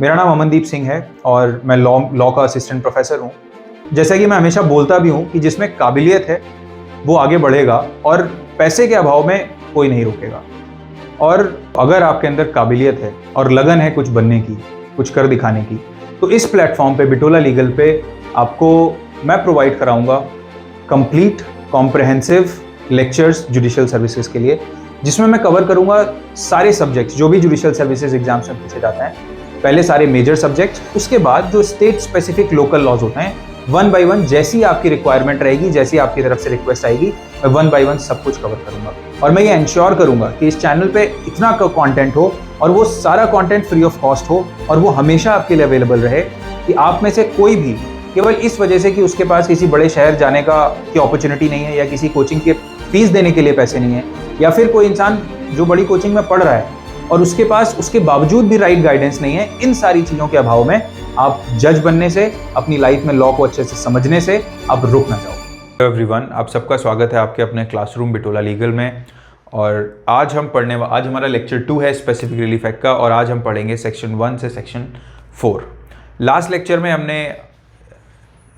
मेरा नाम अमनदीप सिंह है और मैं लॉ का असिस्टेंट प्रोफेसर हूँ। जैसा कि मैं हमेशा बोलता भी हूँ कि जिसमें काबिलियत है वो आगे बढ़ेगा और पैसे के अभाव में कोई नहीं रोकेगा। और अगर आपके अंदर काबिलियत है और लगन है कुछ बनने की, कुछ कर दिखाने की, तो इस प्लेटफॉर्म पे बिटोला लीगल पे आपको मैं प्रोवाइड कराऊंगा complete comprehensive lectures judicial services के लिए, जिसमें मैं कवर करूंगा सारे सब्जेक्ट्स जो भी जुडिशियल सर्विसेज एग्जाम्स में पूछे जाते हैं। पहले सारे मेजर सब्जेक्ट्स, उसके बाद जो स्टेट स्पेसिफिक लोकल लॉज होते हैं, वन बाय वन जैसी आपकी रिक्वायरमेंट रहेगी, जैसी आपकी तरफ से रिक्वेस्ट आएगी, मैं वन बाय वन सब कुछ कवर करूंगा। और मैं ये इंश्योर करूंगा कि इस चैनल पे इतना कंटेंट हो और वो सारा कंटेंट फ्री ऑफ कॉस्ट हो और वो हमेशा आपके लिए अवेलेबल रहे कि आप में से कोई भी केवल इस वजह से कि उसके पास किसी बड़े शहर जाने की अपॉर्चुनिटी नहीं है या किसी कोचिंग के फीस देने के लिए पैसे नहीं है, या फिर कोई इंसान जो बड़ी कोचिंग में पढ़ रहा है और उसके पास उसके बावजूद भी राइट गाइडेंस नहीं है, इन सारी चीज़ों के अभाव में आप जज बनने से, अपनी लाइफ में लॉ को अच्छे से समझने से आप रुक ना जाओ। हेलो एवरीवन, आप सबका स्वागत है आपके अपने क्लासरूम बिटोला लीगल में। और आज हमारा लेक्चर 2 है स्पेसिफिक रिलीफ एक्ट का, और आज हम पढ़ेंगे सेक्शन 1 से सेक्शन 4। लास्ट लेक्चर में हमने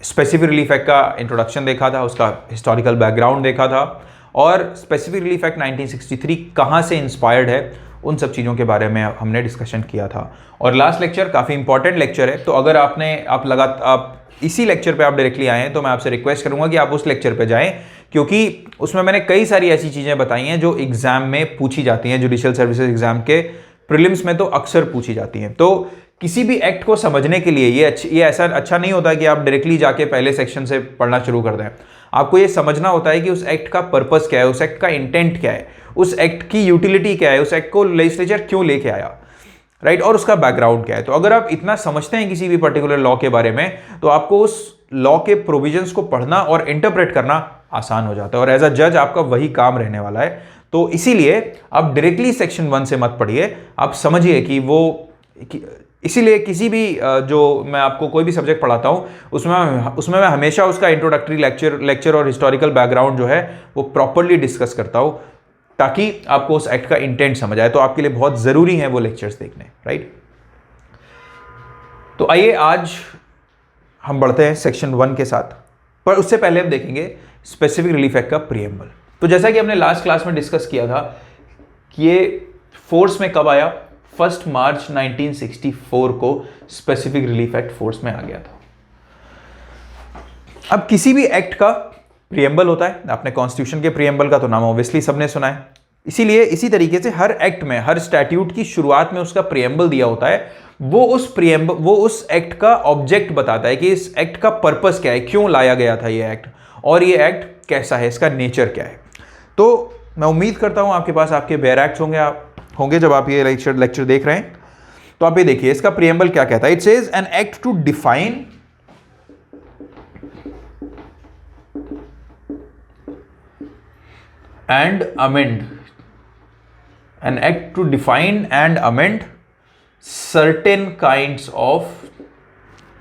स्पेसिफिक रिलीफ एक्ट का इंट्रोडक्शन देखा था, उसका हिस्टोरिकल बैकग्राउंड देखा था, और स्पेसिफिक रिलीफ एक्ट 1963 कहाँ से इंस्पायर्ड है, उन सब चीज़ों के बारे में हमने डिस्कशन किया था। और लास्ट लेक्चर काफ़ी इंपॉर्टेंट लेक्चर है, तो अगर आप इसी लेक्चर पे आप डायरेक्टली आए हैं तो मैं आपसे रिक्वेस्ट करूंगा कि आप उस लेक्चर पे जाएं, क्योंकि उसमें मैंने कई सारी ऐसी चीज़ें बताई हैं जो एग्जाम में पूछी जाती हैं, जुडिशियल सर्विसेज एग्जाम के प्रीलिम्स में तो अक्सर पूछी जाती हैं। तो किसी भी एक्ट को समझने के लिए ये ऐसा अच्छा नहीं होता कि आप डायरेक्टली जाके पहले सेक्शन से पढ़ना शुरू कर दें। आपको ये समझना होता है कि उस एक्ट का पर्पस क्या है, उस एक्ट का इंटेंट क्या है, उस एक्ट की यूटिलिटी क्या है, उस एक्ट को लेजिस्लेचर क्यों लेके आया, राइट, और उसका बैकग्राउंड क्या है। तो अगर आप इतना समझते हैं किसी भी पर्टिकुलर लॉ के बारे में, तो आपको उस लॉ के प्रोविजंस को पढ़ना और इंटरप्रेट करना आसान हो जाता है, और एज अ जज आपका वही काम रहने वाला है। तो इसीलिए आप डायरेक्टली सेक्शन 1 से मत पढ़िए, आप समझिए इसीलिए किसी भी जो मैं आपको कोई भी सब्जेक्ट पढ़ाता हूँ उसमें मैं हमेशा उसका इंट्रोडक्टरी लेक्चर और हिस्टोरिकल बैकग्राउंड जो है वो प्रॉपर्ली डिस्कस करता हूँ, ताकि आपको उस एक्ट का इंटेंट समझ आए। तो आपके लिए बहुत ज़रूरी है वो लेक्चर्स देखने, राइट। तो आइए आज हम बढ़ते हैं सेक्शन 1 के साथ, पर उससे पहले हम देखेंगे स्पेसिफिक रिलीफ एक्ट का प्रीएम्बल। तो जैसा कि हमने लास्ट क्लास में डिस्कस किया था कि ये फोर्स में कब आया, 1 मार्च 1964 को स्पेसिफिक रिलीफ एक्ट फोर्स में आ गया था। अब किसी भी एक्ट का प्रीएम्बल होता है, आपने कॉन्स्टिट्यूशन के प्रीएम्बल का तो नाम ऑब्वियसली सबने सुना है, इसीलिए इसी तरीके से हर एक्ट में, हर स्टैट्यूट की शुरुआत में उसका प्रीएम्बल दिया होता है। वो उस एक्ट का ऑब्जेक्ट बताता है कि इस एक्ट का पर्पस क्या है, क्यों लाया गया था ये एक्ट, और ये एक्ट कैसा है, इसका नेचर क्या है। तो मैं उम्मीद करता हूं आपके पास आपके बेयर एक्ट्स होंगे जब आप ये लेक्चर देख रहे हैं। तो आप ये देखिए इसका प्रीएम्बल क्या कहता है। It says an act to define and amend, an act to define and amend certain kinds of,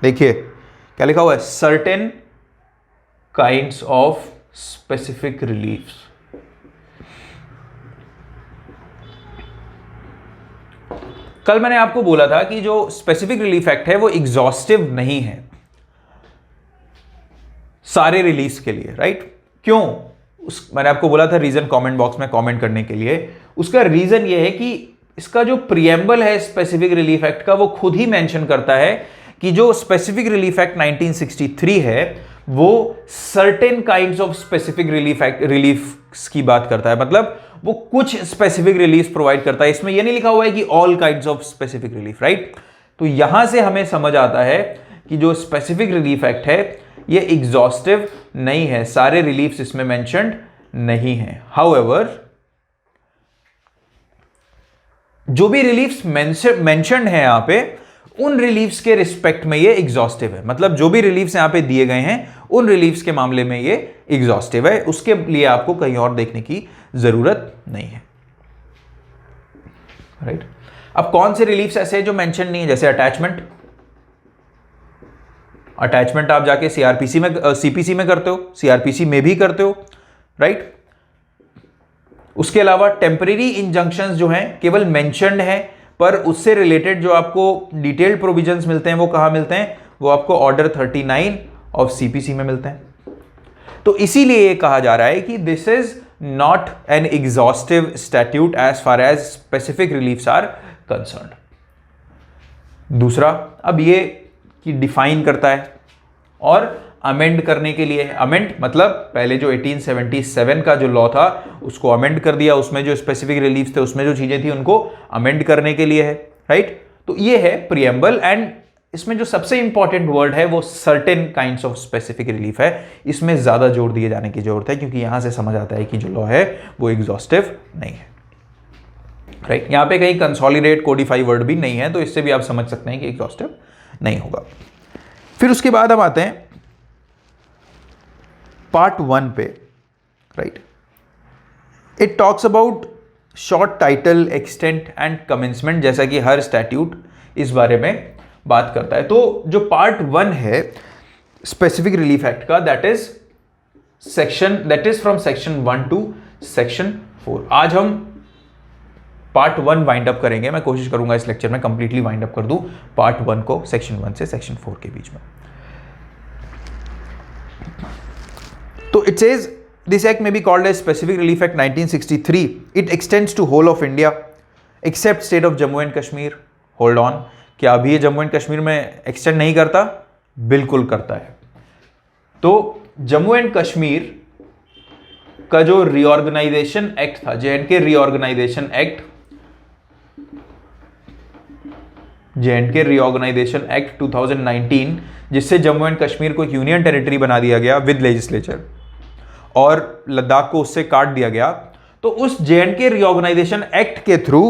देखिए क्या लिखा हुआ है, certain kinds of specific reliefs। कल मैंने आपको बोला था कि जो स्पेसिफिक रिलीफ एक्ट है वो एग्जॉस्टिव नहीं है सारे रिलीफ के लिए, राइट। क्यों? मैंने आपको बोला था रीजन कमेंट बॉक्स में कमेंट करने के लिए। उसका रीजन ये है कि इसका जो प्रीएम्बल है स्पेसिफिक रिलीफ एक्ट का, वो खुद ही मेंशन करता है कि जो स्पेसिफिक रिलीफ एक्ट 1963 है वो certain kinds of specific relief की बात करता है, मतलब वो कुछ स्पेसिफिक रिलीफ प्रोवाइड करता है। इसमें यह नहीं लिखा हुआ है कि all kinds of specific relief, right. तो यहां से हमें समझ आता है कि जो स्पेसिफिक रिलीफ एक्ट है ये एग्जॉस्टिव नहीं है, सारे रिलीफ्स इसमें मेंशन्ड नहीं है। हाउएवर जो भी रिलीफ्स मेंशन्ड है यहां पे, उन रिलीफ्स के रिस्पेक्ट में ये एग्जॉस्टिव है, मतलब जो भी रिलीफ्स यहां पे दिए गए हैं उन रिलीफ्स के मामले में ये एग्जॉस्टिव है। उसके लिए आपको कहीं और देखने की जरूरत नहीं है, राइट। अब कौन से रिलीफ्स ऐसे हैं जो मेंशन नहीं है, जैसे अटैचमेंट आप जाके सीपीसी में करते हो, सीआरपीसी में भी करते हो, राइट। उसके अलावा टेम्परेरी इंजंक्शंस जो हैं केवल मेंशन्ड है पर उससे रिलेटेड जो आपको डिटेल्ड प्रोविजंस मिलते हैं वो कहां मिलते हैं? वो आपको ऑर्डर 39 ऑफ सीपीसी में मिलते हैं। तो इसीलिए ये कहा जा रहा है कि this is not an exhaustive statute as far as specific reliefs are concerned. दूसरा, अब ये कि डिफाइन करता है और अमेंड करने के लिए, अमेंड मतलब पहले जो 1877 का जो लॉ था उसको अमेंड कर दिया, उसमें जो स्पेसिफिक रिलीफ थे, उसमें जो चीजें थी उनको अमेंड करने के लिए है, राइट। तो ये है प्रियम्बल, एंड इसमें जो सबसे इंपॉर्टेंट वर्ड है वो certain kinds of specific relief है। इसमें ज्यादा जोर दिए जाने की जरूरत है क्योंकि यहां से समझ आता है कि जो लॉ है वो एग्जॉस्टिव नहीं है, राइट। यहां पे कहीं कंसोलिडेट कोडिफाई वर्ड भी नहीं है, तो इससे भी आप समझ सकते हैं कि एग्जॉस्टिव नहीं होगा। फिर उसके बाद हम आते हैं पार्ट 1 पे, right. It talks about short title, extent and commencement, जैसा कि हर स्टैट्यूट इस बारे में बात करता है। तो जो पार्ट 1 है स्पेसिफिक रिलीफ एक्ट का, that is from section 1 to section 4। आज हम पार्ट 1 वाइंड अप करेंगे। मैं कोशिश करूंगा इस लेक्चर में कंप्लीटली वाइंड अप कर दूं पार्ट 1 को सेक्शन 1 से सेक्शन 4 के बीच में। तो it says this act may be called as specific relief act 1963। It extends to whole of India except state of Jammu and Kashmir. Hold on, क्या अभी ये जम्मू एंड कश्मीर में एक्सटेंड नहीं करता? बिल्कुल करता है। तो जम्मू एंड कश्मीर का जो रीऑर्गेनाइजेशन एक्ट था, J and K reorganisation act, J and K reorganisation act 2019, जिससे जम्मू एंड कश्मीर को एक यूनियन टेरिटरी बना दिया गया विद लेजिस्लेचर और लद्दाख को उससे काट दिया गया। तो उस जेएंडके रीऑर्गेनाइजेशन एक्ट के थ्रू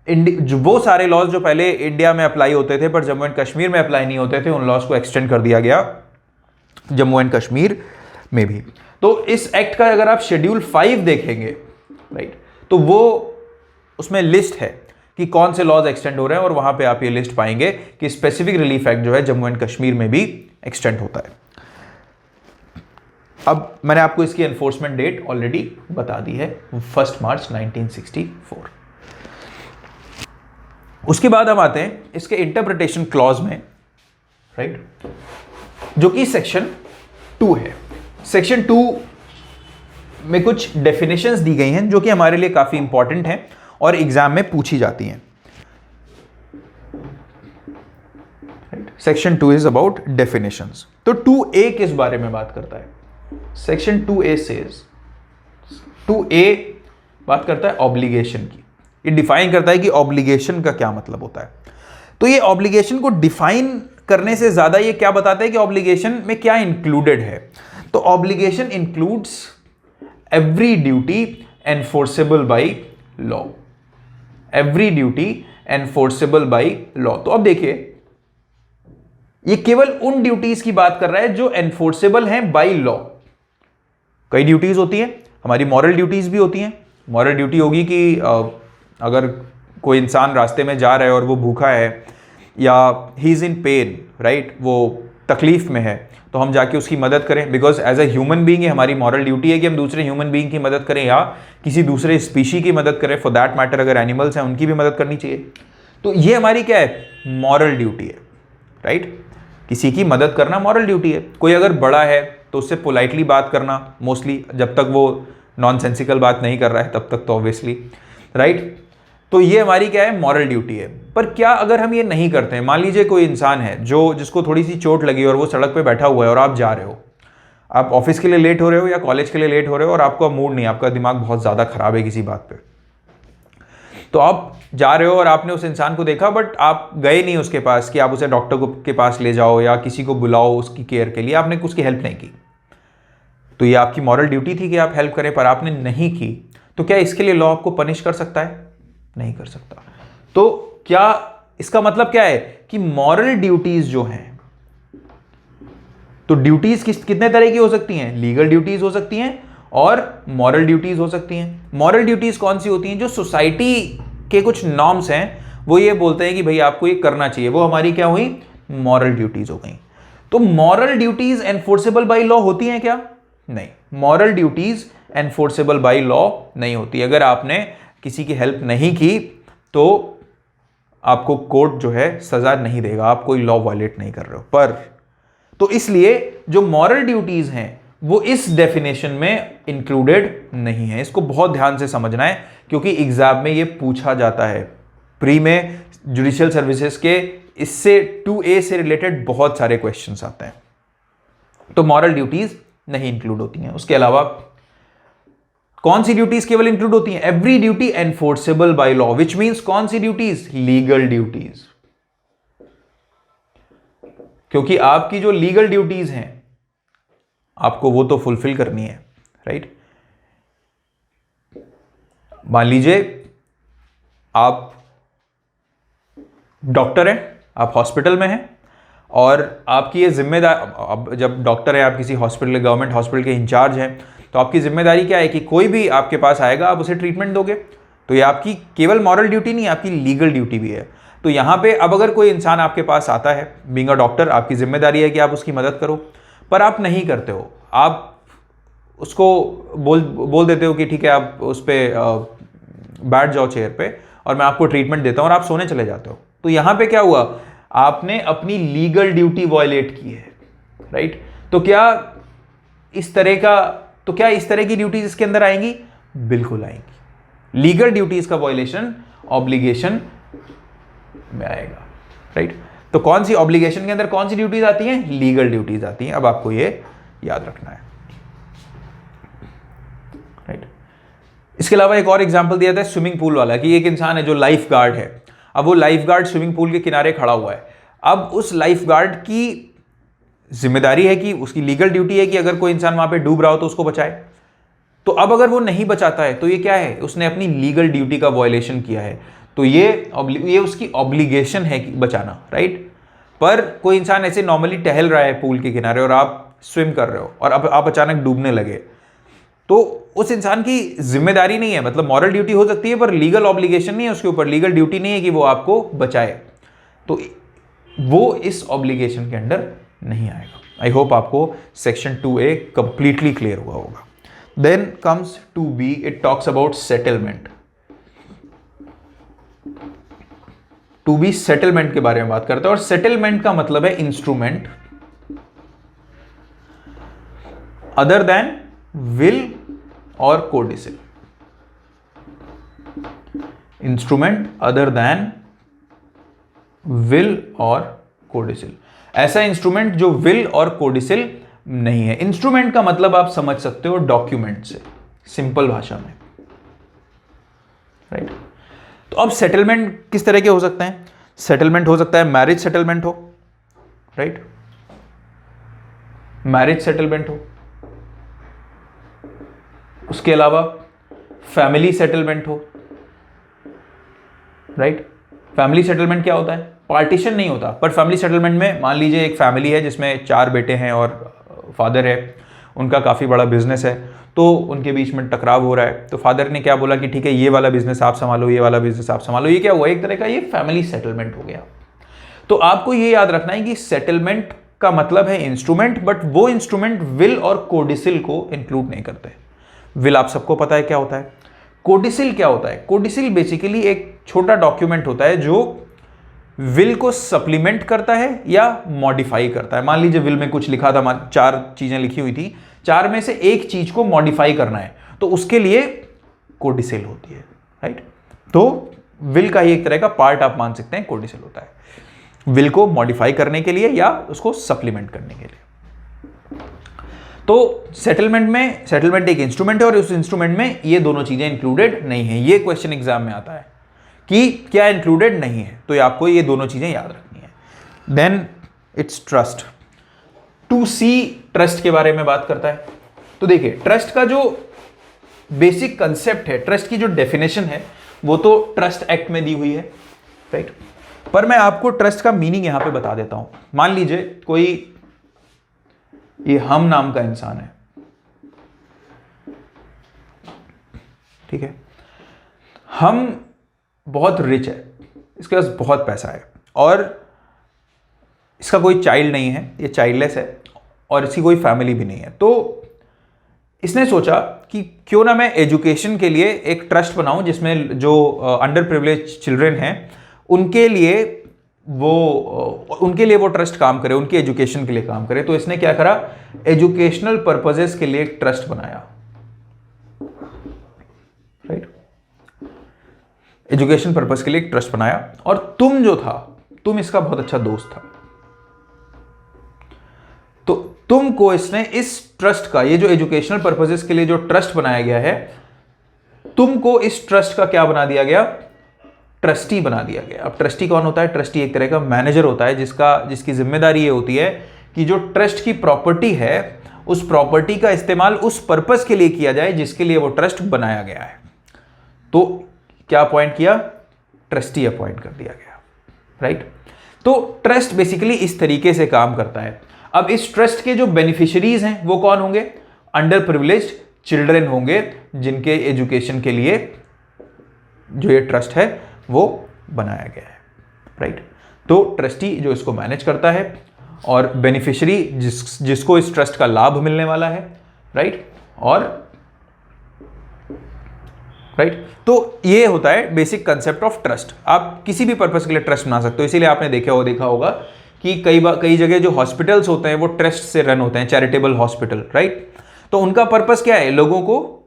वो सारे लॉज जो पहले इंडिया में अप्लाई होते थे पर जम्मू एंड कश्मीर में अप्लाई नहीं होते थे, उन लॉज को एक्सटेंड कर दिया गया जम्मू एंड कश्मीर में भी। तो इस एक्ट का अगर आप शेड्यूल 5 देखेंगे, राइट, तो वो उसमें लिस्ट है कि कौन से लॉज एक्सटेंड हो रहे हैं और वहां पे आप ये लिस्ट पाएंगे कि स्पेसिफिक रिलीफ एक्ट जो है जम्मू एंड कश्मीर में भी एक्सटेंड होता है। अब मैंने आपको इसकी एनफोर्समेंट डेट ऑलरेडी बता दी है, 1 मार्च 1964। उसके बाद हम आते हैं इसके इंटरप्रिटेशन क्लॉज में, राइट, जो कि सेक्शन 2 है। सेक्शन 2 में कुछ डेफिनेशंस दी गई हैं जो कि हमारे लिए काफी इंपॉर्टेंट हैं और एग्जाम में पूछी जाती हैं। Section 2 is about definitions. तो 2A किस बारे में बात करता है? सेक्शन 2A सेज, 2A बात करता है ऑब्लिगेशन की। ये डिफाइन करता है कि ऑब्लिगेशन का क्या मतलब होता है। तो ये ऑब्लिगेशन को डिफाइन करने से ज्यादा ये क्या बताता है कि ऑब्लिगेशन में क्या इंक्लूडेड है। तो obligation includes every duty enforceable by law, every duty enforceable by law. तो अब देखिए, ये केवल उन ड्यूटीज की बात कर रहा है जो एनफोर्सेबल हैं बाय लॉ। कई ड्यूटीज होती हैं, हमारी मॉरल ड्यूटीज भी होती हैं। मॉरल ड्यूटी होगी कि अगर कोई इंसान रास्ते में जा रहा है और वो भूखा है या he is in pen, right, वो तकलीफ में है, तो हम जाके उसकी मदद करें, because as a human being ये हमारी मॉरल ड्यूटी है कि हम दूसरे ह्यूमन बीइंग की मदद करें या किसी दूसरे स्पीशी की मदद करें। फॉर दैट मैटर अगर एनिमल्स हैं उनकी भी मदद करनी चाहिए। तो ये हमारी क्या है? मॉरल ड्यूटी है, राइट। किसी की मदद करना मॉरल ड्यूटी है। कोई अगर बड़ा है तो उससे पोलाइटली बात करना, मोस्टली जब तक वो नॉनसेंसिकल बात नहीं कर रहा है तब तक तो ऑब्वियसली, राइट। तो ये हमारी क्या है? मॉरल ड्यूटी है। पर क्या अगर हम ये नहीं करते हैं? मान लीजिए कोई इंसान है जिसको थोड़ी सी चोट लगी और वो सड़क पे बैठा हुआ है और आप जा रहे हो, आप ऑफिस के लिए लेट हो रहे हो या कॉलेज के लिए लेट हो रहे हो और आपका मूड नहीं, आपका दिमाग बहुत ज़्यादा खराब है किसी बात पे, तो आप जा रहे हो और आपने उस इंसान को देखा बट आप गए नहीं उसके पास कि आप उसे डॉक्टर के पास ले जाओ या किसी को बुलाओ उसकी केयर के लिए, आपने उसकी हेल्प नहीं की। तो ये आपकी मॉरल ड्यूटी थी कि आप हेल्प करें, पर आपने नहीं की। तो क्या इसके लिए लॉ आपको पनिश कर सकता है? नहीं कर सकता। तो क्या इसका मतलब क्या है कि मॉरल ड्यूटीज जो हैं, तो ड्यूटीज कितने तरह की हो सकती हैं? लीगल ड्यूटीज हो सकती हैं और मॉरल ड्यूटीज हो सकती हैं। मॉरल ड्यूटीज कौन सी होती हैं? जो सोसाइटी के कुछ नॉर्म्स हैं वो ये बोलते हैं कि भाई आपको ये करना चाहिए, वो हमारी क्या हुई? मॉरल ड्यूटीज हो गई। तो moral duties enforceable by law होती हैं क्या? नहीं, moral duties enforceable by law नहीं होती। अगर आपने किसी की हेल्प नहीं की तो आपको कोर्ट जो है सजा नहीं देगा, आप कोई लॉ वायलेट नहीं कर रहे हो। पर तो इसलिए जो मॉरल ड्यूटीज हैं वो इस डेफिनेशन में इंक्लूडेड नहीं है। इसको बहुत ध्यान से समझना है क्योंकि एग्जाम में ये पूछा जाता है। प्री में जुडिशियल सर्विसेज के इससे 2A से रिलेटेड बहुत सारे क्वेश्चंस आते हैं। तो मॉरल ड्यूटीज नहीं इंक्लूड होती हैं। उसके अलावा कौन सी ड्यूटीज केवल इंक्लूड होती हैं? Every duty enforceable by law, which means कौन सी ड्यूटीज? Legal duties. क्योंकि आपकी जो लीगल ड्यूटीज हैं आपको वो तो फुलफिल करनी है, राइट। मान लीजिए आप डॉक्टर हैं, आप हॉस्पिटल में हैं और आपकी ये जिम्मेदारी, जब डॉक्टर है आप किसी हॉस्पिटल, गवर्नमेंट हॉस्पिटल के इंचार्ज हैं, तो आपकी जिम्मेदारी क्या है कि कोई भी आपके पास आएगा आप उसे ट्रीटमेंट दोगे। तो ये आपकी केवल मॉरल ड्यूटी नहीं, आपकी लीगल ड्यूटी भी है। तो यहाँ पे अब अगर कोई इंसान आपके पास आता है, बीइंग अ डॉक्टर आपकी जिम्मेदारी है कि आप उसकी मदद करो, पर आप नहीं करते हो। आप उसको बोल देते हो कि ठीक है आप उस पर बैठ जाओ चेयर पे और मैं आपको ट्रीटमेंट देता हूँ, और आप सोने चले जाते हो। तो यहाँ पे क्या हुआ? आपने अपनी लीगल ड्यूटी वायलेट की है, राइट। तो क्या इस तरह की ड्यूटीज इसके अंदर आएंगी? बिल्कुल आएंगी। लीगल ड्यूटीज का वायलेशन ऑब्लिगेशन में आएगा, राइट। तो कौन सी ऑब्लिगेशन के अंदर कौन सी ड्यूटीज आती हैं? लीगल ड्यूटीज आती हैं। अब आपको ये याद रखना है, राइट। इसके अलावा एक और एग्जांपल दिया था स्विमिंग पूल वाला, कि एक इंसान है जो लाइफ गार्ड है। अब वो लाइफ गार्ड स्विमिंग पूल के किनारे खड़ा हुआ है। अब उस लाइफ गार्ड की जिम्मेदारी है कि उसकी लीगल ड्यूटी है कि अगर कोई इंसान वहां पे डूब रहा हो तो उसको बचाए। तो अब अगर वो नहीं बचाता है तो ये क्या है? उसने अपनी लीगल ड्यूटी का वायलेशन किया है। तो ये उसकी ऑब्लिगेशन है कि बचाना, राइट। पर कोई इंसान ऐसे नॉर्मली टहल रहा है पूल के किनारे और आप स्विम कर रहे हो और अब आप अचानक डूबने लगे, तो उस इंसान की जिम्मेदारी नहीं है, मतलब मॉरल ड्यूटी हो सकती है पर लीगल ऑब्लिगेशन नहीं है उसके ऊपर, लीगल ड्यूटी नहीं है कि वो आपको बचाए। तो वो इस ऑब्लिगेशन के अंडर नहीं आएगा। आई होप आपको सेक्शन 2A कंप्लीटली क्लियर हुआ होगा। Then comes 2B, it talks about settlement. 2B settlement के बारे में बात करता है, और सेटलमेंट का मतलब है इंस्ट्रूमेंट अदर देन विल और कोडिसिल। इंस्ट्रूमेंट अदर देन विल और कोडिसिल, ऐसा इंस्ट्रूमेंट जो विल और कोडिसिल नहीं है। इंस्ट्रूमेंट का मतलब आप समझ सकते हो डॉक्यूमेंट से, सिंपल भाषा में, राइट। तो अब सेटलमेंट किस तरह के हो सकते हैं? सेटलमेंट हो सकता है मैरिज सेटलमेंट हो, राइट, मैरिज सेटलमेंट हो। उसके अलावा फैमिली सेटलमेंट हो, राइट। फैमिली सेटलमेंट क्या होता है? पार्टीशन नहीं होता, पर फैमिली सेटलमेंट में मान लीजिए एक फैमिली है जिसमें 4 बेटे हैं और फादर है, उनका काफ़ी बड़ा बिजनेस है, तो उनके बीच में टकराव हो रहा है। तो फादर ने क्या बोला कि ठीक है ये वाला बिजनेस आप संभालो, ये वाला बिजनेस आप संभालो। ये क्या हुआ? एक तरह का ये फैमिली सेटलमेंट हो गया। तो आपको ये याद रखना है कि सेटलमेंट का मतलब है इंस्ट्रूमेंट, बट वो इंस्ट्रूमेंट विल और कोडिसिल को इंक्लूड नहीं करते। विल आप सबको पता है क्या होता है, कोडिसिल क्या होता है? कोडिसिल बेसिकली एक छोटा डॉक्यूमेंट होता है जो विल को सप्लीमेंट करता है या मॉडिफाई करता है। मान लीजिए विल में कुछ लिखा था, 4 चीजें लिखी हुई थी, 4 में से एक चीज को मॉडिफाई करना है, तो उसके लिए कोडिसिल होती है, राइट। तो विल का ही एक तरह का पार्ट आप मान सकते हैं कोडिसिल होता है, विल को मॉडिफाई करने के लिए या उसको सप्लीमेंट करने के लिए। तो सेटलमेंट एक इंस्ट्रूमेंट है और उस इंस्ट्रूमेंट में ये दोनों चीजें इंक्लूडेड नहीं है। ये क्वेश्चन एग्जाम में आता है कि क्या इंक्लूडेड नहीं है, तो आपको ये दोनों चीजें याद रखनी है। Then it's trust. 2C trust के बारे में बात करता है। तो देखिए ट्रस्ट का जो बेसिक कंसेप्ट है, ट्रस्ट की जो डेफिनेशन है वो तो ट्रस्ट एक्ट में दी हुई है, राइट। पर मैं आपको ट्रस्ट का मीनिंग यहां पे बता देता हूं। मान लीजिए कोई ये हम नाम का इंसान है, ठीक है, हम बहुत रिच है, इसके पास बहुत पैसा है और इसका कोई चाइल्ड नहीं है, ये चाइल्डलेस है और इसकी कोई फैमिली भी नहीं है। तो इसने सोचा कि क्यों ना मैं एजुकेशन के लिए एक ट्रस्ट बनाऊं जिसमें जो अंडर प्रिविलेज चिल्ड्रन हैं उनके लिए वो ट्रस्ट काम करे, उनकी एजुकेशन के लिए काम करे। तो इसने क्या करा, एजुकेशनल पर्पजेस के लिए एक ट्रस्ट बनाया, राइट, एजुकेशन पर्पज के लिए एक ट्रस्ट बनाया। और तुम जो था, तुम इसका बहुत अच्छा दोस्त था, तो तुमको इसने इस ट्रस्ट का, ये जो एजुकेशनल पर्पजेस के लिए जो ट्रस्ट बनाया गया है, तुमको इस ट्रस्ट का क्या बना दिया गया, ट्रस्टी बना दिया गया। अब ट्रस्टी कौन होता है, ट्रस्टी एक तरह का मैनेजर होता है जिसकी जिम्मेदारी ये होती है कि जो ट्रस्ट की प्रॉपर्टी है उस प्रॉपर्टी का इस्तेमाल उस पर्पस के लिए किया जाए जिसके लिए वो ट्रस्ट बनाया गया है। तो क्या अपॉइंट किया, ट्रस्टी अपॉइंट कर दिया गया, राइट। तो ट्रस्ट बेसिकली इस तरीके से काम करता है। अब इस ट्रस्ट के जो बेनिफिशियरीज हैं वो कौन होंगे, अंडर प्रिविलेज्ड चिल्ड्रन होंगे, जिनके एजुकेशन के लिए जो ये ट्रस्ट है वो बनाया गया है, राइट। तो ट्रस्टी जो इसको मैनेज करता है और बेनिफिशियरी जिसको इस ट्रस्ट का लाभ मिलने वाला है, राइट। तो ये होता है बेसिक कंसेप्ट ऑफ ट्रस्ट। आप किसी भी पर्पस के लिए ट्रस्ट बना सकते हो, इसीलिए आपने देखा होगा कि कई जगह जो हॉस्पिटल्स होते हैं वो ट्रस्ट से रन होते हैं, चैरिटेबल हॉस्पिटल, राइट। तो उनका पर्पस क्या है, लोगों को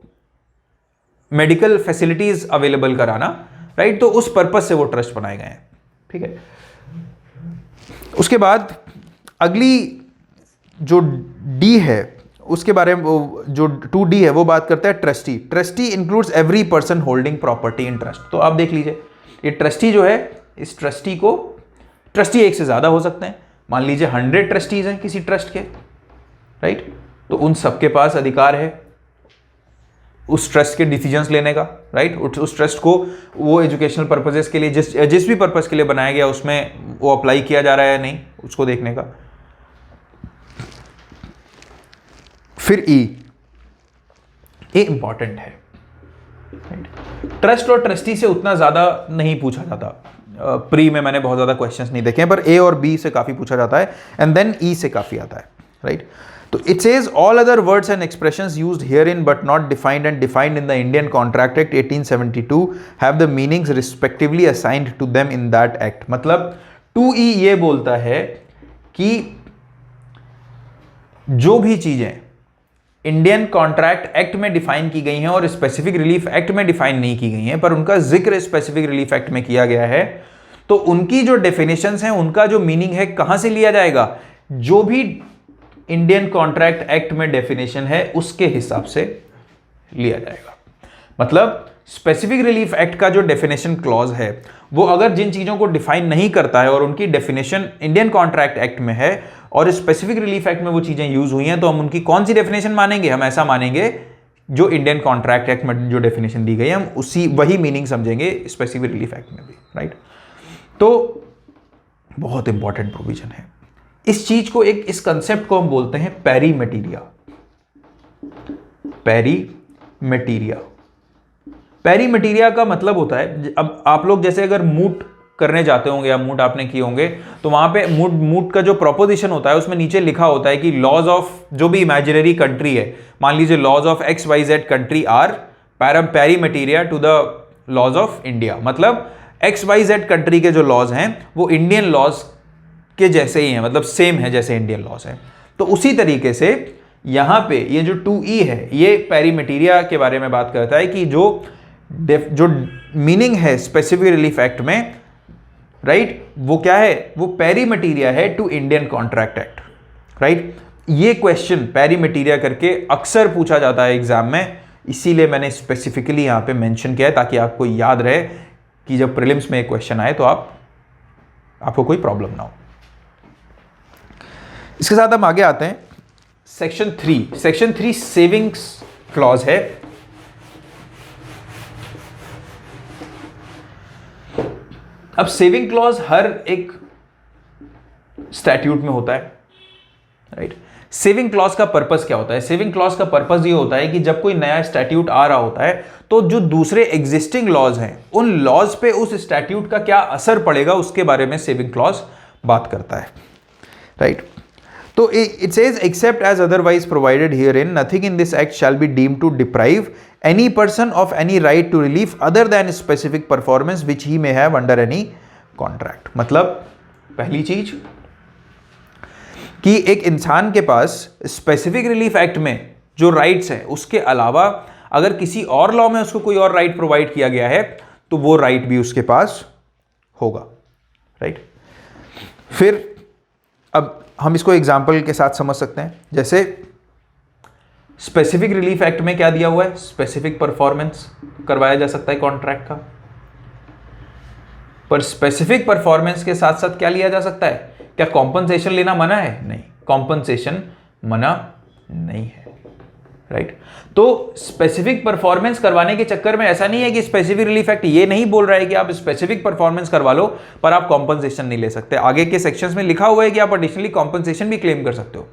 मेडिकल फैसिलिटीज अवेलेबल कराना, राइट। तो उस पर्पस से वो ट्रस्ट बनाए गए हैं, ठीक है। उसके बाद अगली जो डी है उसके बारे में, जो 2D है वो बात करता है trustee. Trustee includes every person holding property in trust. तो आप देख लीजिए, ये ट्रस्टी जो है, इस ट्रस्टी एक से ज्यादा हो सकते हैं। मान लीजिए 100 ट्रस्टीज हैं किसी ट्रस्ट के, राइट। तो उन सबके पास अधिकार है उस ट्रस्ट के डिसीजंस लेने का, राइट। उस ट्रस्ट को वो एजुकेशनल पर्पजेस के लिए जिस भी पर्पस के लिए बनाया गया उसमें वो अप्लाई किया जा रहा है या नहीं, उसको देखने का। फिर ई इंपॉर्टेंट है, ट्रस्ट और ट्रस्टी से उतना ज्यादा नहीं पूछा जाता, प्री में मैंने बहुत ज्यादा क्वेश्चंस नहीं देखे हैं, पर ए और बी से काफी पूछा जाता है, एंड देन ई से काफी आता है, राइट। तो it says all other words and expressions used herein but not defined and defined in the Indian contract act 1872 have the meanings respectively assigned to them in that act. मतलब 2E ये बोलता है कि जो भी चीजें Indian contract act में define की गई हैं और स्पेसिफिक रिलीफ एक्ट में डिफाइन नहीं की गई हैं, पर उनका जिक्र स्पेसिफिक रिलीफ एक्ट में किया गया है, तो उनकी जो डेफिनेशंस हैं, उनका जो मीनिंग है, कहां से लिया जाएगा, जो भी इंडियन कॉन्ट्रैक्ट एक्ट में डेफिनेशन है उसके हिसाब से लिया जाएगा। मतलब स्पेसिफिक रिलीफ एक्ट का जो डेफिनेशन क्लॉज है वो अगर जिन चीजों को डिफाइन नहीं करता है और उनकी डेफिनेशन इंडियन कॉन्ट्रैक्ट एक्ट में है और स्पेसिफिक रिलीफ एक्ट में वो चीजें यूज हुई हैं, तो हम उनकी कौन सी डेफिनेशन मानेंगे, हम ऐसा मानेंगे जो इंडियन कॉन्ट्रैक्ट एक्ट में जो डेफिनेशन दी गई है, हम वही मीनिंग समझेंगे स्पेसिफिक रिलीफ एक्ट में भी, राइट। तो बहुत इंपॉर्टेंट प्रोविजन है इस चीज को, इस कंसेप्ट को हम बोलते हैं पेरीमेटीरिया। पेरीमेटीरिया का मतलब होता है, अब आप लोग जैसे अगर मूट करने जाते होंगे या मूट आपने किए होंगे, तो वहां पे मूट का जो प्रोपोजिशन होता है उसमें नीचे लिखा होता है कि लॉज ऑफ जो भी इमेजिनरी कंट्री है, मान लीजिए laws of XYZ country are pari materia to the laws of India. मतलब XYZ कंट्री के जो लॉज हैं वो इंडियन लॉज के जैसे ही हैं, मतलब सेम है जैसे इंडियन लॉज है। तो उसी तरीके से यहां पे ये जो 2E है ये पेरीमेटीरिया के बारे में बात करता है कि जो मीनिंग है स्पेसिफिक रिलीफ एक्ट में, राइट, वो क्या है, वो पेरीमेटीरिया है to Indian contract act, right. ये क्वेश्चन पेरीमेटीरिया करके अक्सर पूछा जाता है एग्जाम में, इसीलिए मैंने स्पेसिफिकली यहां पे मेंशन किया है ताकि आपको याद रहे कि जब प्रीलिम्स में एक क्वेश्चन आए तो आपको कोई प्रॉब्लम ना हो। इसके साथ हम आगे आते हैं सेक्शन 3 सेविंग्स क्लॉज है। अब सेविंग क्लॉज हर एक स्टैट्यूट में होता है, राइट। सेविंग क्लॉज का पर्पस क्या होता है, सेविंग क्लॉज का पर्पस ये होता है कि जब कोई नया स्टैट्यूट आ रहा होता है तो जो दूसरे एग्जिस्टिंग लॉज हैं उन लॉज पे उस स्टैट्यूट का क्या असर पड़ेगा उसके बारे में सेविंग क्लॉज बात करता है, राइट। तो it says except as otherwise provided herein, nothing in this act shall be deemed to deprive any person of any right to relief other than specific performance which he may have under any contract. मतलब पहली चीज कि एक इंसान के पास specific relief act में जो rights हैं उसके अलावा अगर किसी और लॉ में उसको कोई और राइट प्रोवाइड किया गया है तो वो राइट भी उसके पास होगा, राइट। फिर अब हम इसको एग्जाम्पल के साथ समझ सकते हैं। जैसे स्पेसिफिक रिलीफ एक्ट में क्या दिया हुआ है, स्पेसिफिक परफॉर्मेंस करवाया जा सकता है कॉन्ट्रैक्ट का, पर स्पेसिफिक परफॉर्मेंस के साथ साथ क्या लिया जा सकता है, क्या कॉम्पनसेशन लेना मना है? नहीं, कॉम्पनसेशन मना नहीं है, राइट। तो स्पेसिफिक परफॉर्मेंस करवाने के चक्कर में ऐसा नहीं है कि स्पेसिफिक रिलीफ एक्ट ये नहीं बोल रहा है कि आप स्पेसिफिक परफॉर्मेंस करवा लो पर आप कॉम्पनसेशन नहीं ले सकते। आगे के सेक्शंस में लिखा हुआ है कि आप एडिशनली कॉम्पनसेशन भी क्लेम कर सकते हो।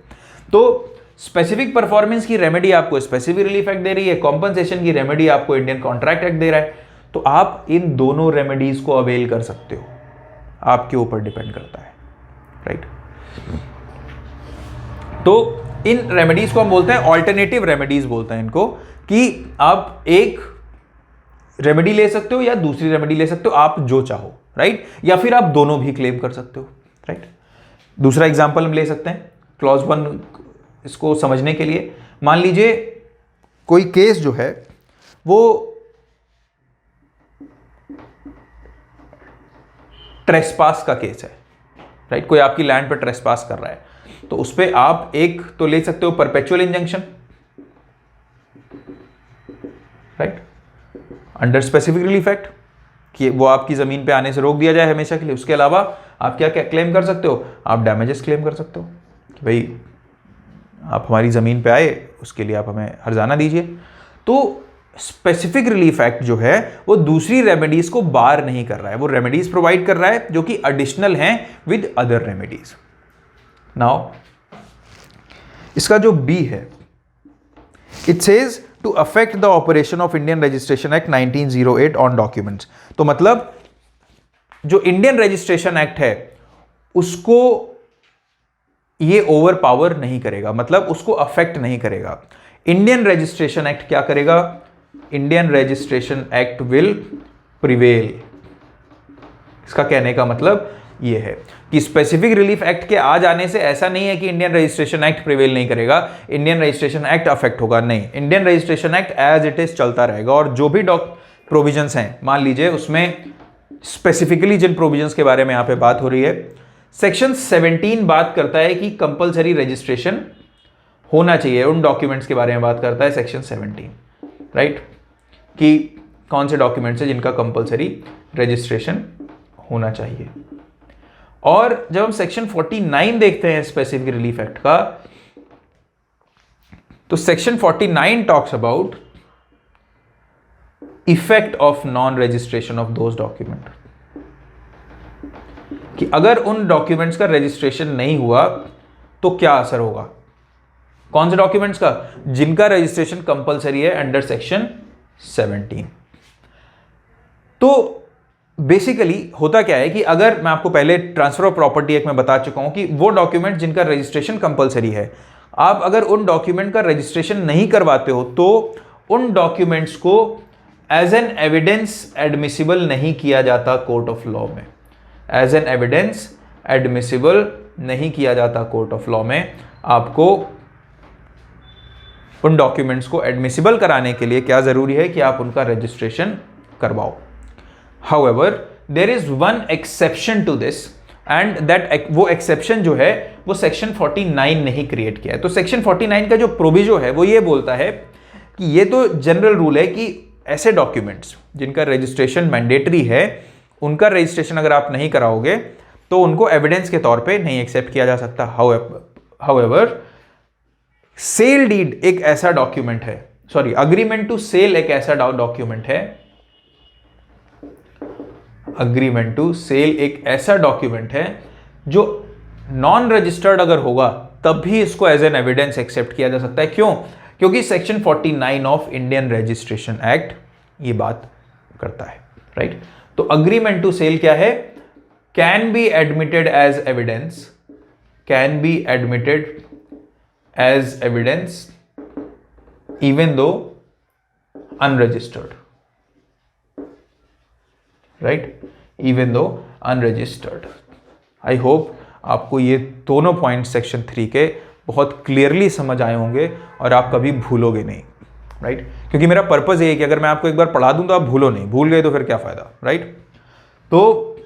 तो स्पेसिफिक परफॉर्मेंस की रेमेडी आपको स्पेसिफिक रिलीफ एक्ट दे रही है, कॉम्पनसेशन की रेमेडी आपको इंडियन कॉन्ट्रैक्ट एक्ट दे रहा है, तो आप इन दोनों रेमेडीज को अवेल कर सकते हो, आपके ऊपर डिपेंड करता है, राइट। तो इन रेमेडीज को हम बोलते हैं ऑल्टरनेटिव रेमेडीज बोलते हैं इनको, कि आप एक रेमेडी ले सकते हो या दूसरी रेमेडी ले सकते हो, आप जो चाहो, राइट, या फिर आप दोनों भी क्लेम कर सकते हो, राइट। दूसरा एग्जांपल हम ले सकते हैं क्लॉज 1 इसको समझने के लिए। मान लीजिए कोई केस जो है वो ट्रेसपास का केस है, राइट, कोई आपकी लैंड पर ट्रेसपास कर रहा है, तो उस पर आप एक तो ले सकते हो perpetual injunction, right, under specific relief act, कि वो आपकी जमीन पे आने से रोक दिया जाए हमेशा के लिए। उसके अलावा आप क्या क्या क्लेम कर सकते हो, आप डैमेजेस क्लेम कर सकते हो कि भाई आप हमारी जमीन पे आए, उसके लिए आप हमें हर्जाना दीजिए। तो स्पेसिफिक रिलीफ एक्ट जो है वो दूसरी रेमेडीज को बार नहीं कर रहा है, वो रेमेडीज प्रोवाइड कर रहा है जो कि एडिशनल हैं विद अदर रेमेडीज। नाउ इसका जो बी है, it says to affect the operation of Indian registration act 1908 on documents. तो मतलब जो इंडियन रजिस्ट्रेशन एक्ट है उसको ये ओवर पावर नहीं करेगा, मतलब उसको अफेक्ट नहीं करेगा। इंडियन रजिस्ट्रेशन एक्ट क्या करेगा, Indian registration act will prevail. इसका कहने का मतलब ये है कि स्पेसिफिक रिलीफ एक्ट के आ जाने से ऐसा नहीं है कि इंडियन रजिस्ट्रेशन एक्ट प्रिवेल नहीं करेगा, इंडियन रजिस्ट्रेशन एक्ट अफेक्ट होगा, नहीं, Indian registration act as it is चलता रहेगा। और जो भी प्रोविजंस हैं, मान लीजिए उसमें स्पेसिफिकली जिन प्रोविजंस के बारे में यहां पे बात हो रही है, सेक्शन 17 बात करता है कि कंपलसरी रजिस्ट्रेशन होना चाहिए, उन डॉक्यूमेंट्स के बारे में बात करता है सेक्शन 17, राइट, कि कौन से डॉक्यूमेंट्स है जिनका कंपलसरी रजिस्ट्रेशन होना चाहिए। और जब हम सेक्शन 49 देखते हैं स्पेसिफिक रिलीफ एक्ट का, तो section 49 talks about effect of non registration of those document, कि अगर उन डॉक्यूमेंट्स का रजिस्ट्रेशन नहीं हुआ तो क्या असर होगा, कौन से डॉक्यूमेंट्स का, जिनका रजिस्ट्रेशन कंपलसरी है अंडर सेक्शन 17। तो बेसिकली होता क्या है कि अगर मैं आपको पहले ट्रांसफर ऑफ प्रॉपर्टी एक्ट में बता चुका हूं कि वो डॉक्यूमेंट जिनका रजिस्ट्रेशन कंपलसरी है, आप अगर उन डॉक्यूमेंट का रजिस्ट्रेशन नहीं करवाते हो तो उन डॉक्यूमेंट्स को एज एन एविडेंस एडमिसिबल नहीं किया जाता कोर्ट ऑफ लॉ में, एज एन एविडेंस एडमिसिबल नहीं किया जाता कोर्ट ऑफ लॉ में। आपको उन डॉक्यूमेंट्स को एडमिसिबल कराने के लिए क्या जरूरी है कि आप उनका रजिस्ट्रेशन करवाओ। However, there is one exception to this and that वो exception जो है वो सेक्शन 49 नहीं क्रिएट किया है। तो सेक्शन 49 का जो प्रोविजो है वो ये बोलता है कि ये तो जनरल रूल है कि ऐसे डॉक्यूमेंट्स जिनका रजिस्ट्रेशन मैंडेटरी है, उनका रजिस्ट्रेशन अगर आप नहीं कराओगे तो उनको एविडेंस के तौर पे नहीं एक्सेप्ट किया जा सकता। However, सेल डीड एक ऐसा डॉक्यूमेंट है, सॉरी, अग्रीमेंट टू सेल एक ऐसा डॉक्यूमेंट है, अग्रीमेंट टू सेल एक ऐसा डॉक्यूमेंट है जो नॉन रजिस्टर्ड अगर होगा तब भी इसको एज एन एविडेंस एक्सेप्ट किया जा सकता है। क्यों? क्योंकि section 49 of Indian registration act ये बात करता है, राइट। तो अग्रीमेंट टू सेल क्या है, can be admitted as evidence, can be admitted as evidence even though unregistered, right, even though unregistered. I hope आपको ये दोनों पॉइंट सेक्शन 3 के बहुत क्लियरली समझ आए होंगे और आप कभी भूलोगे नहीं, राइट? क्योंकि मेरा पर्पज़ ये है कि अगर मैं आपको एक बार पढ़ा दूं तो आप भूलो नहीं, भूल गए तो फिर क्या फ़ायदा, राइट? तो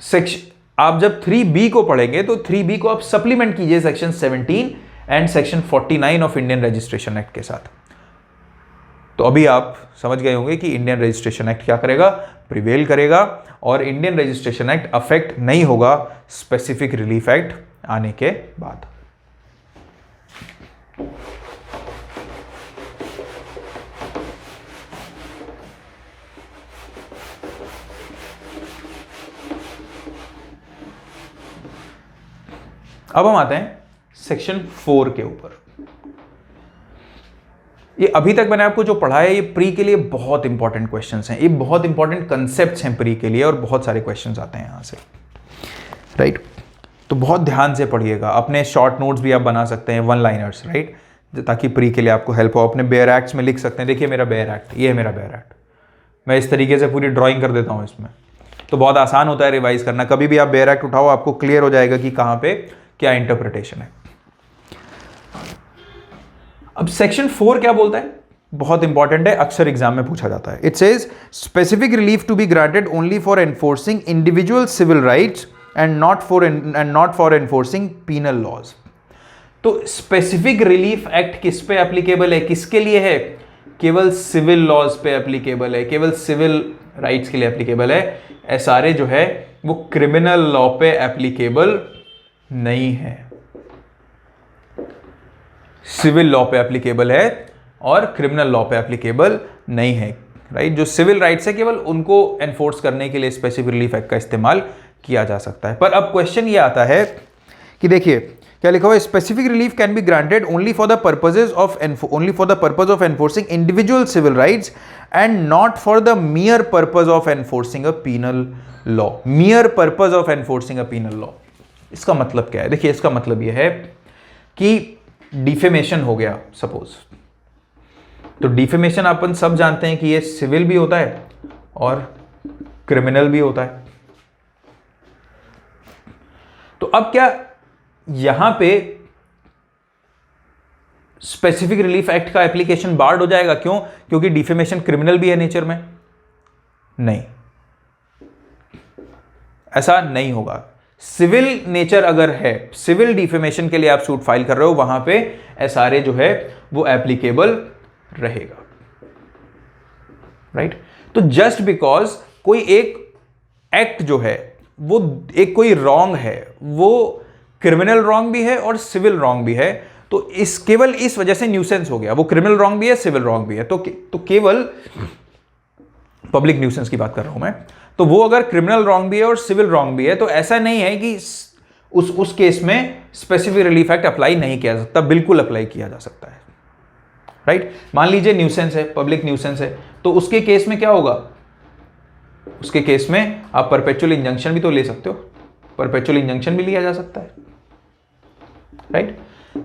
सेक्शन आप जब 3B को पढ़ेंगे तो 3B को आप सप्लीमेंट कीजिए section 17 and section 49 of Indian registration act के साथ। तो अभी आप समझ गए होंगे कि इंडियन रजिस्ट्रेशन एक्ट क्या करेगा, प्रिवेल करेगा, और इंडियन रजिस्ट्रेशन एक्ट अफेक्ट नहीं होगा स्पेसिफिक रिलीफ एक्ट आने के बाद। अब हम आते हैं सेक्शन 4 के ऊपर। ये अभी तक मैंने आपको जो पढ़ा है ये प्री के लिए बहुत इंपॉर्टेंट क्वेश्चंस हैं, ये बहुत इंपॉर्टेंट कंसेप्ट्स हैं प्री के लिए, और बहुत सारे क्वेश्चंस आते हैं यहां से, राइट? तो बहुत ध्यान से पढ़िएगा। अपने शॉर्ट नोट्स भी आप बना सकते हैं, वन लाइनर्स, राइट? ताकि प्री के लिए आपको हेल्प हो। अपने बेयर एक्ट्स में लिख सकते हैं, देखिए मेरा बेयर एक्ट, ये है मेरा बेयर एक्ट, मैं इस तरीके से पूरी ड्राइंग कर देता हूँ इसमें, तो बहुत आसान होता है रिवाइज करना। कभी भी आप बेयर एक्ट उठाओ, आपको क्लियर हो जाएगा कि कहाँ पे क्या इंटरप्रिटेशन है। अब सेक्शन 4 क्या बोलता है, बहुत इंपॉर्टेंट है, अक्सर एग्जाम में पूछा जाता है। It says specific relief to be granted only for enforcing individual civil rights and not for enforcing penal laws. तो स्पेसिफिक रिलीफ एक्ट किस पे एप्लीकेबल है, किसके लिए है? केवल सिविल लॉज पे एप्लीकेबल है, केवल सिविल राइट्स के लिए एप्लीकेबल है। एसआरए जो है वो क्रिमिनल लॉ पे एप्लीकेबल नहीं है, सिविल लॉ पे एप्लीकेबल है और क्रिमिनल लॉ पे एप्लीकेबल नहीं है, राइट? जो सिविल राइट्स है केवल उनको एनफोर्स करने के लिए स्पेसिफिक रिलीफ एक्ट का इस्तेमाल किया जा सकता है। पर अब क्वेश्चन ये आता है कि देखिए क्या लिखा हुआ है, specific relief can be granted only for the purposes of enforcing individual civil rights and not for the mere purpose of enforcing a penal law. Mere purpose of enforcing a penal law, इसका मतलब क्या है? देखिए इसका मतलब यह है कि डिफेमेशन हो गया सपोज, तो डिफेमेशन अपन सब जानते हैं कि ये सिविल भी होता है और क्रिमिनल भी होता है। तो अब क्या यहां पे स्पेसिफिक रिलीफ एक्ट का एप्लीकेशन बार्ड हो जाएगा? क्यों? क्योंकि डिफेमेशन क्रिमिनल भी है नेचर में? नहीं, ऐसा नहीं होगा। सिविल नेचर अगर है, सिविल डिफेमेशन के लिए आप सूट फाइल कर रहे हो, वहां पे एसआरए जो है वो एप्लीकेबल रहेगा, राइट? तो जस्ट बिकॉज कोई एक एक्ट जो है वो एक कोई रॉन्ग है, वो क्रिमिनल रॉन्ग भी है और सिविल रॉन्ग भी है, तो इस केवल इस वजह से न्यूसेंस हो गया। वो क्रिमिनल रॉन्ग भी है, सिविल रॉन्ग भी है, तो केवल पब्लिक न्यूसेंस की बात कर रहा हूं मैं। तो वो अगर क्रिमिनल रॉन्ग भी है और सिविल रॉन्ग भी है, तो ऐसा नहीं है कि उस केस में स्पेसिफिक रिलीफ एक्ट अप्लाई नहीं किया जा सकता, बिल्कुल अप्लाई किया जा सकता है, राइट? मान लीजिए न्यूसेंस है, पब्लिक न्यूसेंस है, तो उसके केस में क्या होगा? उसके केस में आप परपेचुअल इंजंक्शन भी तो ले सकते हो, परपेचुअल इंजंक्शन भी लिया जा सकता है, राइट?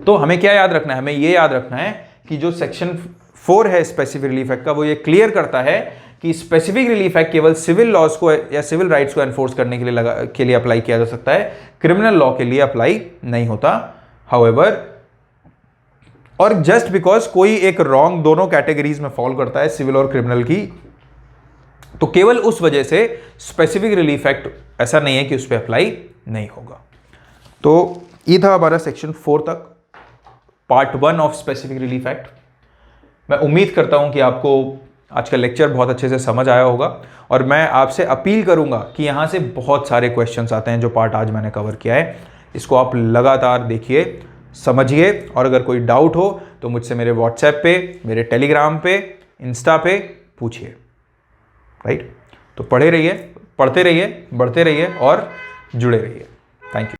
तो हमें क्या याद रखना है? हमें ये याद रखना है कि जो सेक्शन 4 है स्पेसिफिक रिलीफ एक्ट का, वो ये क्लियर करता है कि स्पेसिफिक रिलीफ एक्ट केवल सिविल लॉज को या सिविल राइट्स को एनफोर्स करने के लिए अप्लाई किया जा सकता है, क्रिमिनल लॉ के लिए अप्लाई नहीं होता। हाउएवर, और जस्ट बिकॉज कोई एक रॉन्ग दोनों कैटेगरीज में फॉल करता है, सिविल और क्रिमिनल की, तो केवल उस वजह से स्पेसिफिक रिलीफ एक्ट ऐसा नहीं है कि उस पर अप्लाई नहीं होगा। तो ये था हमारा सेक्शन 4 तक, part 1 of specific relief act. मैं उम्मीद करता हूं कि आपको आज का लेक्चर बहुत अच्छे से समझ आया होगा, और मैं आपसे अपील करूंगा कि यहाँ से बहुत सारे क्वेश्चंस आते हैं जो पार्ट आज मैंने कवर किया है, इसको आप लगातार देखिए, समझिए, और अगर कोई डाउट हो तो मुझसे मेरे व्हाट्सएप पे, मेरे टेलीग्राम पे, इंस्टा पे पूछिए, राइट? तो पढ़ते रहिए, बढ़ते रहिए और जुड़े रहिए। Thank you.